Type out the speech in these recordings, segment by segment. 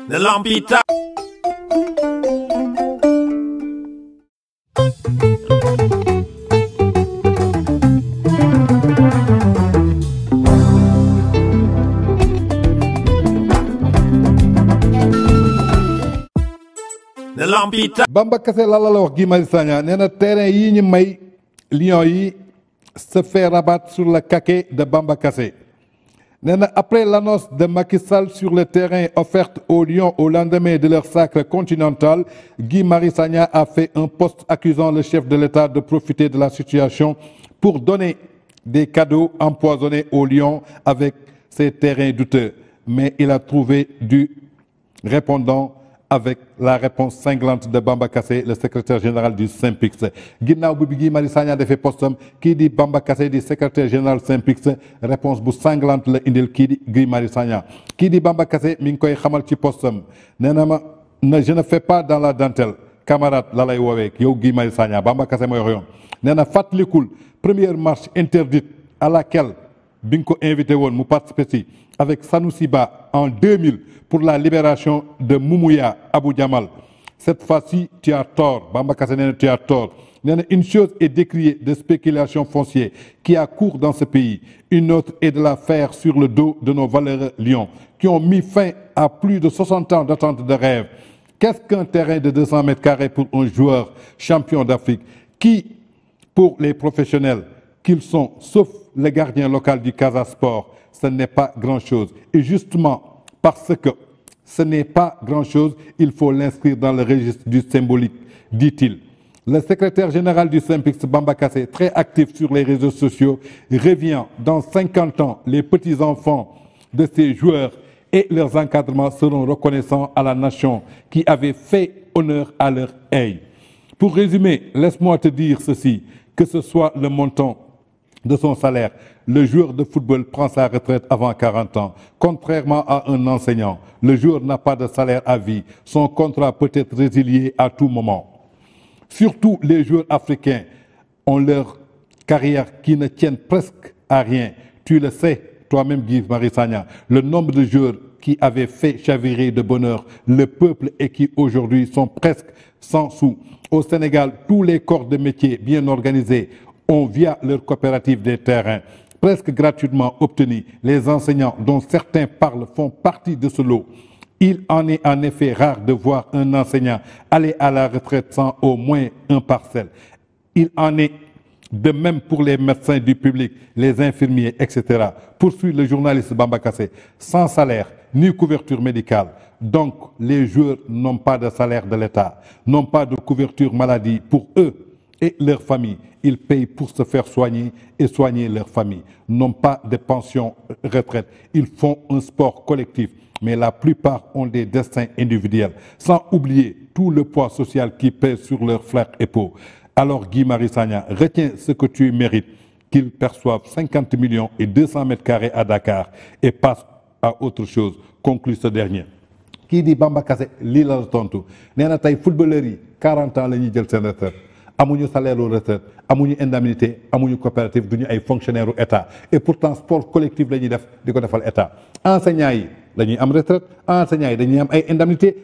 de Lampita. De Lampita. Bamba Kassé la wax Guy Marius Sagna nee na terrain yi ñu may Lions yi se fait rabattre sur le caquet de Bamba Kassé. Après l'annonce de Macky Sall sur le terrain offert aux Lions au lendemain de leur sacre continental, Guy Marius Sagna a fait un post accusant le chef de l'État de profiter de la situation pour donner des cadeaux empoisonnés aux Lions avec ces terrains douteux. Mais il a trouvé du répondant avec la réponse cinglante de Bamba Kassé, le secrétaire général du SYNPICS. Ginnaaw bu Guy Marius Sagna defee postam kii di Bamba Kassé di secrétaire général SYNPICS réponse bu cinglante la indil kii di Guy Marius Sagna. Kii di Bamba Kassé mi ngi koy xamal ci postam nee na ma je ne fais pas dans la dentelle camarade la lay woowee yow Guy Marius Sagna Bamba Kassé mooy wax yoon nee na fàttalikul première marche interdite à laquelle bi nga ko invité woon mu participer ci avec Sanoussi Ba en 2000 pour la libération de Moumouya Abou Djamal. Cette fois-ci, tu as tort. Bamba Kassé, tu as tort. Une chose est d'écrier de spéculation foncière qui a cours dans ce pays. Une autre est de la faire sur le dos de nos valeureux lions qui ont mis fin à plus de 60 ans d'attente de rêve. Qu'est-ce qu'un terrain de 200 mètres carrés pour un joueur champion d'Afrique qui, pour les professionnels qu'ils sont, sauf le gardien local du Casa Sport, ce n'est pas grand-chose. Et justement, parce que ce n'est pas grand-chose, il faut l'inscrire dans le registre du symbolique, dit-il. Le secrétaire général du SYNPICS, Bamba Kassé, très actif sur les réseaux sociaux, revient dans 50 ans, les petits-enfants de ces joueurs et leurs encadrements seront reconnaissants à la nation qui avait fait honneur à leur aide. Pour résumer, laisse-moi te dire ceci, que ce soit le montant de son salaire, le joueur de football prend sa retraite avant 40 ans. Contrairement à un enseignant, le joueur n'a pas de salaire à vie. Son contrat peut être résilié à tout moment. Surtout les joueurs africains ont leur carrière qui ne tiennent presque à rien. Tu le sais, toi-même Guy Marius Sagna, le nombre de joueurs qui avaient fait chavirer de bonheur le peuple et qui aujourd'hui sont presque sans sous. Au Sénégal, tous les corps de métier bien organisés ont, via leur coopérative des terrains, presque gratuitement obtenus. Les enseignants, dont certains parlent, font partie de ce lot. Il en est en effet rare de voir un enseignant aller à la retraite sans au moins un parcelle. Il en est de même pour les médecins du public, les infirmiers, etc. Poursuit le journaliste Bamba Kassé, sans salaire ni couverture médicale. Donc, les joueurs n'ont pas de salaire de l'État, n'ont pas de couverture maladie pour eux et leur famille. Ils payent pour se faire soigner et soigner leur famille. N'ont pas de pension retraite. Ils font un sport collectif, mais la plupart ont des destins individuels, sans oublier tout le poids social qui pèse sur leurs frères et peaux. Alors Guy Marius Sagna, retiens ce que tu mérites, qu'ils perçoivent 50 millions et 200 mètres carrés à Dakar et passe à autre chose, conclut ce dernier. Qui dit Bamba Kassé, lii la tontu nee na tey footballeurs yi 40 ans la ñuy jël seen retraite amuñu salaire ou retraite amuñu indemnité amuñu coopérative duñu ay fonctionnaires u état et pourtant sport collectif la ñuy def di ko defal état. Enseignants yi dañuy am retraite enseignants yi dañuy am ay indemnité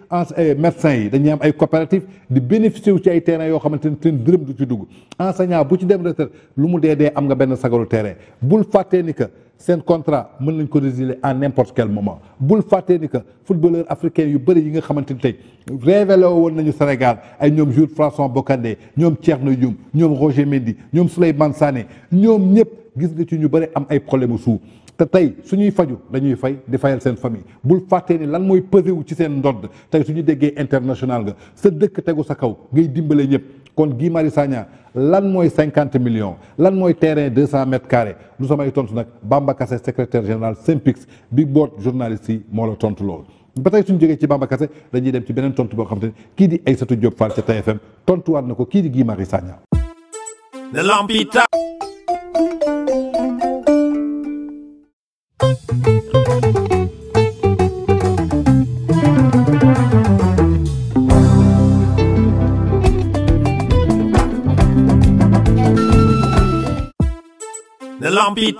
médecins yi dañuy am ay coopérative di bénéficier wu ci ay terrain yoo xamante ne seen dërëm du ci dugg enseignant bu ci dem retraite lu mu dee am nga benn sagaru terrain bul fàttee ni que seen contrat mën nañ ko résilier à n'importe quel moment bul fàttee ni que footballeur africain yu bëri yi nga xamante ni tey révélé woon nañu Sénégal ay ñoom Jules François Bocandé ñoom Thierno Youm ñoom Roger Mendy ñoom Souleymane Sané ñoom ñëpp gis nga ci ñu bëri am ay problème suuf te tey suñuy faju dañuy fay di fayal seen famille bul fàttee ni lan mooy pesé wu ci seen ndodd tey suñu déggee international nga sa dëkk tegu sa kaw ngay dimbale ñëpp kon Guy Marius Sagna lan mooy 50 millions lan mooy terrain 200 mètres carrés lu samay tontu nag Bamba Kassé secrétaire général SYNPICS bi boot journaliste yi moo la tontu loolu. ba tey suñu jógee ci Bamba Kassé dañuy dem ci beneen tontu boo xam te ne kii di Aïssatou Diop Fall ca TFM tontuwaat na ko kii di Guy Marius Sagna. De Lampita. De Lampita.